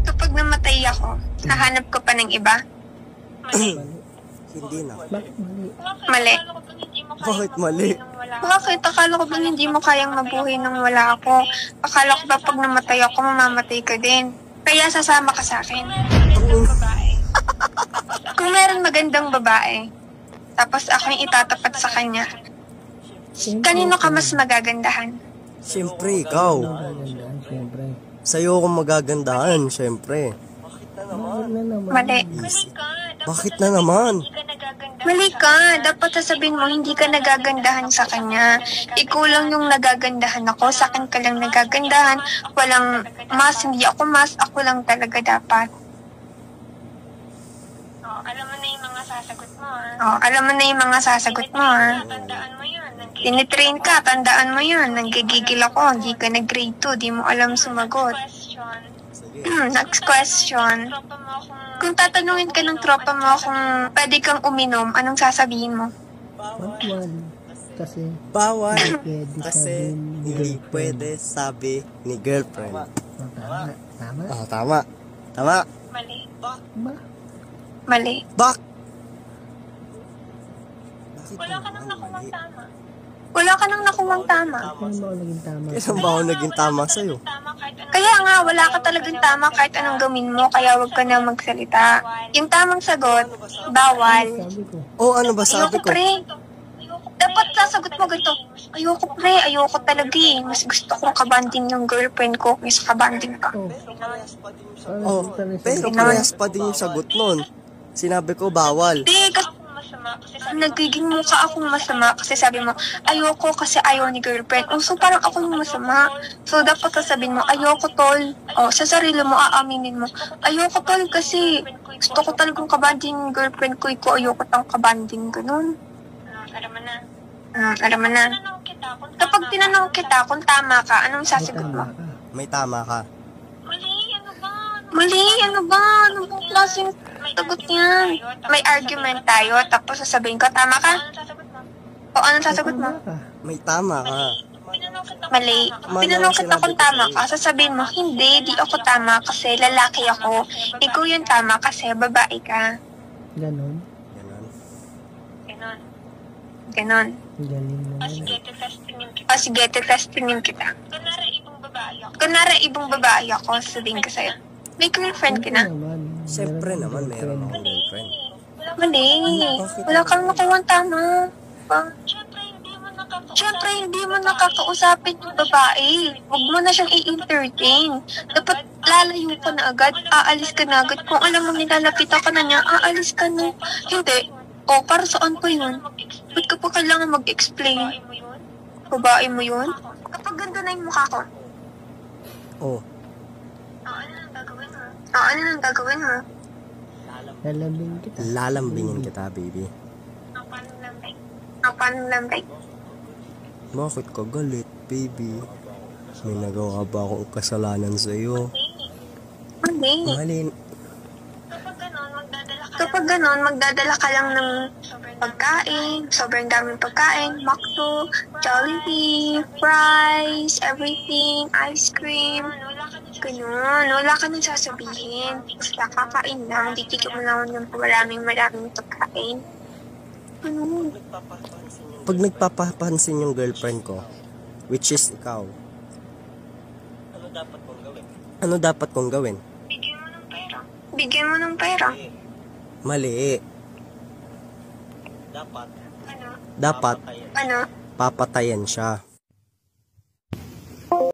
Kapag namatay ako, hahanap ko pa ng iba? Hindi na. Bakit mali? Mali. Bakit mali? Bakit? Akala ko ba hindi mo kayang mabuhay nang wala ako? Akala ko ba pag namatay ako, mamamatay ka din? Kaya sasama ka sa akin. Kung meron magandang babae, tapos ako yung itatapat sa kanya, kanino ka mas magagandahan? Siyempre, ikaw. Magagandaan, siyempre. Sa'yo akong magagandahan, siyempre. Bakit na naman? Mali. Bakit na naman? Mali ka. Dapat sasabihin mo, hindi ka nagagandahan sa kanya. Ikaw lang yung nagagandahan ako. Sa akin ka lang nagagandahan. Walang mas, hindi ako mas. Ako lang talaga dapat. Alam mo na yung mga sasagot mo, Alam mo na yung mga sasagot mo, Tandaan mo yun. Tinitrain ka, tandaan mo yun. Nanggigigil ako, hindi ka nag-grade 2, di mo alam sumagot. Question. Next question. Tropa mo akong... Kung tatanungin ka ng tropa mo kung pwede kang uminom, anong sasabihin mo? Bawal. Kasi Bawal. pwede Kasi sabihin ni hindi girlfriend. pwede sabi ni girlfriend. Tama. Tama? Tama. Tama. Mali. Ba? Mali. Bakit Wala ka nang naman nakuha mali? tama. Wala ka nang nakuwang tama. Kailan ba ako naging tama? Kailan ba ako naging tama sa'yo? Tama kahit anong... Kaya nga, wala ka talagang tama kahit anong gawin mo, kaya wag ka na magsalita. Yung tamang sagot, bawal. Sabi ko. Oh, ano ba sabi Ayoko ko? pre. Dapat sasagot mo ganito. Ayoko pre, ayoko talaga eh. Mas gusto kong kabanding yung girlfriend ko kaysa kabanding ka. Oh. Oh, pero parehas pa din yung sagot nun. Sinabi ko bawal. Hindi, kasi Masama kasi nagiging mukha akong masama kasi sabi mo, ayoko kasi ayaw ni girlfriend. Oh, so parang ako yung masama. So dapat sasabihin mo, ayoko tol. Oh, sa sarili mo, aaminin mo, ayoko tol kasi gusto ko talagang kabanding yung girlfriend ko. Ayoko tang kabanding ganun. alam mo na. Alam mo na. Tinanong kita kung Kapag tinanong kita kung tama ka, anong May sasagot tama mo? ka. May tama ka. mali, ano ba? Mali, ano ba? Ano bang klaseng sagot yan? May argument tayo, tapos sasabihin ko, tama ka? Ano sasagot mo? O anong sasagot mo? Tama ka. May tama ka. Tinanong kita kung Mali. tama ka. Mali Tinanong ang kita sinabi kung ko tama sa'yo. ka, sasabihin mo, hindi, di ako tama kasi lalaki ako. Ikaw yung tama kasi babae ka. Ganon. Ganun. Ganon. Ganon. Galing O naman. sige, testingin kita. O sige, testingin kita. Kunwari, ibang babae ako. Kunwari, ibang babae ako, sabihin ko sa'yo, may girlfriend ka na. naman. Siyempre Meron naman, akong meron girlfriend. akong girlfriend. Mali. Wala kang nakuha tama. Siyempre, hindi mo Siyempre, hindi mo nakakausap. nakakausapin yung babae. Huwag mo na siyang i-entertain. Dapat lalayo ka na agad, aalis ka na agad. Kung alam mo nilalapitan ka na niya, aalis ka na. Hindi. O, para saan pa yun? Ba't ka pa kailangan mag-explain? Babae mo yun? Babae mo yun? Kapag ganda na yung mukha ko, Oh, Ano nang gagawin mo? ano nang gagawin mo? Lalabing kita. lalambingin kita, baby. Ang paano lambay? Paano lambay? Bakit ka galit, baby? May nagawa ba akong kasalanan sa'yo? Mali. Mali. Kapag ganon, magdadala ka lang Kapag ganon, magdadala ka lang ng pagkain, sobrang daming pagkain, McDo, Jollibee, fries, everything, ice cream, ganun. Wala ka nang sasabihin. Basta kakain lang, titigil mo naman yung maraming pagkain. Ganun. Pag nagpapapansin yung girlfriend ko, which is ikaw, ano dapat kong gawin? bigyan mo ng pera. Bigyan mo ng pera. Mali. Ano? Dapat Ano? papatayan siya.